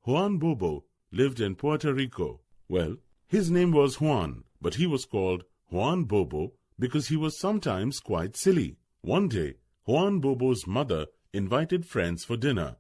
Juan Bobo lived in Puerto Rico. Well, his name was Juan, but he was called Juan Bobo because he was sometimes quite silly. One day, Juan Bobo's mother invited friends for dinner.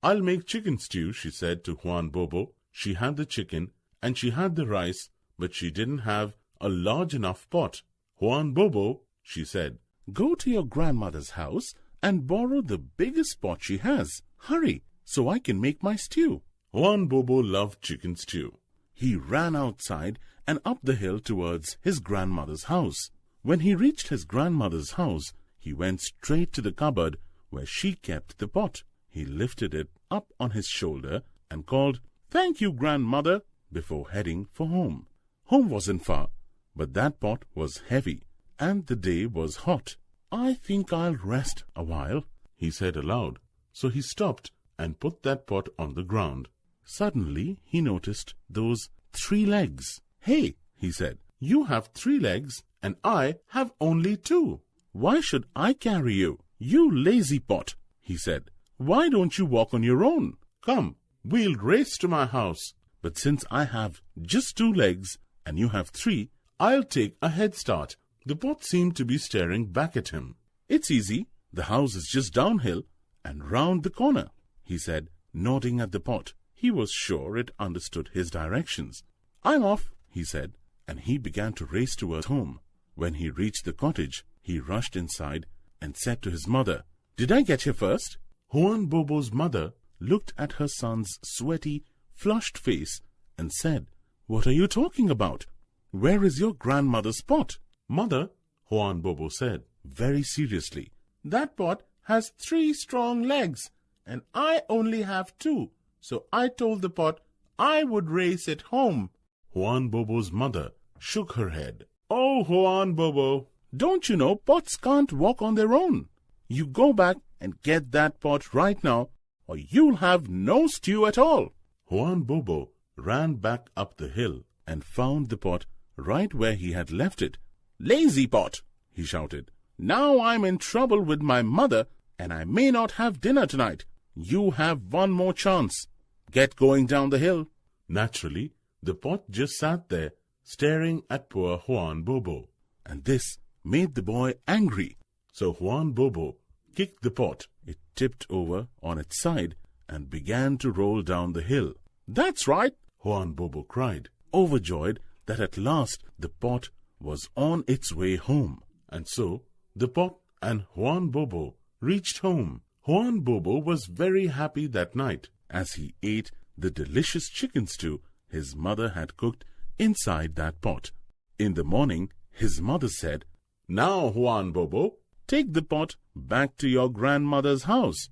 "I'll make chicken stew," she said to Juan Bobo. She had the chicken and she had the rice, but she didn't have a large enough pot. "Juan Bobo," she said, "go to your grandmother's house and borrow the biggest pot she has. Hurry, so I can make my stew." Juan Bobo loved chicken stew. He ran outside and up the hill towards his grandmother's house. When he reached his grandmother's house, he went straight to the cupboard where she kept the pot. He lifted it up on his shoulder and called, "Thank you, grandmother," before heading for home. Home wasn't far, but that pot was heavy and the day was hot. "I think I'll rest a while," he said aloud. So he stopped and put that pot on the ground. Suddenly he noticed those 3 legs. "Hey," he said, "you have 3 legs and I have only 2. Why should I carry you? You lazy pot," he said. "Why don't you walk on your own? Come, we'll race to my house. But since I have just 2 legs and you have 3, I'll take a head start." The pot seemed to be staring back at him. "It's easy. The house is just downhill and round the corner," he said, nodding at the pot. He was sure it understood his directions. "I'm off," he said, and he began to race towards home. When he reached the cottage, he rushed inside and said to his mother, "Did I get here first?" Juan Bobo's mother looked at her son's sweaty, flushed face and said, "What are you talking about? Where is your grandmother's pot?" "Mother," Juan Bobo said, very seriously, "that pot has 3 strong legs, and I only have 2, so I told the pot I would race it home." Juan Bobo's mother shook her head. "Oh, Juan Bobo, don't you know pots can't walk on their own? You go back and get that pot right now, or you'll have no stew at all." Juan Bobo ran back up the hill and found the pot right where he had left it. "Lazy pot," he shouted. "Now I'm in trouble with my mother, and I may not have dinner tonight. You have one more chance. Get going down the hill." Naturally, the pot just sat there, staring at poor Juan Bobo, and this made the boy angry. So Juan Bobo kicked the pot. It tipped over on its side and began to roll down the hill. "That's right," Juan Bobo cried, overjoyed that at last the pot was on its way home. And so the pot and Juan Bobo reached home. Juan Bobo was very happy that night as he ate the delicious chicken stew his mother had cooked inside that pot. In the morning, his mother said, "Now, Juan Bobo, take the pot back to your grandmother's house."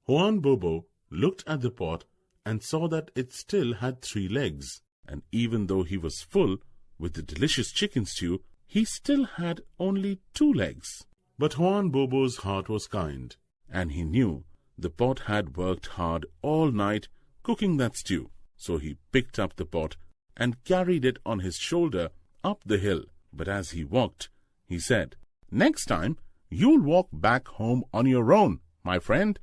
Juan Bobo looked at the pot and saw that it still had 3 legs, and even though he was full with the delicious chicken stew, he still had only 2 legs. But Juan Bobo's heart was kind, and he knew the pot had worked hard all night cooking that stew. So he picked up the pot and carried it on his shoulder up the hill. But as he walked, he said, "Next time, you'll walk back home on your own, my friend."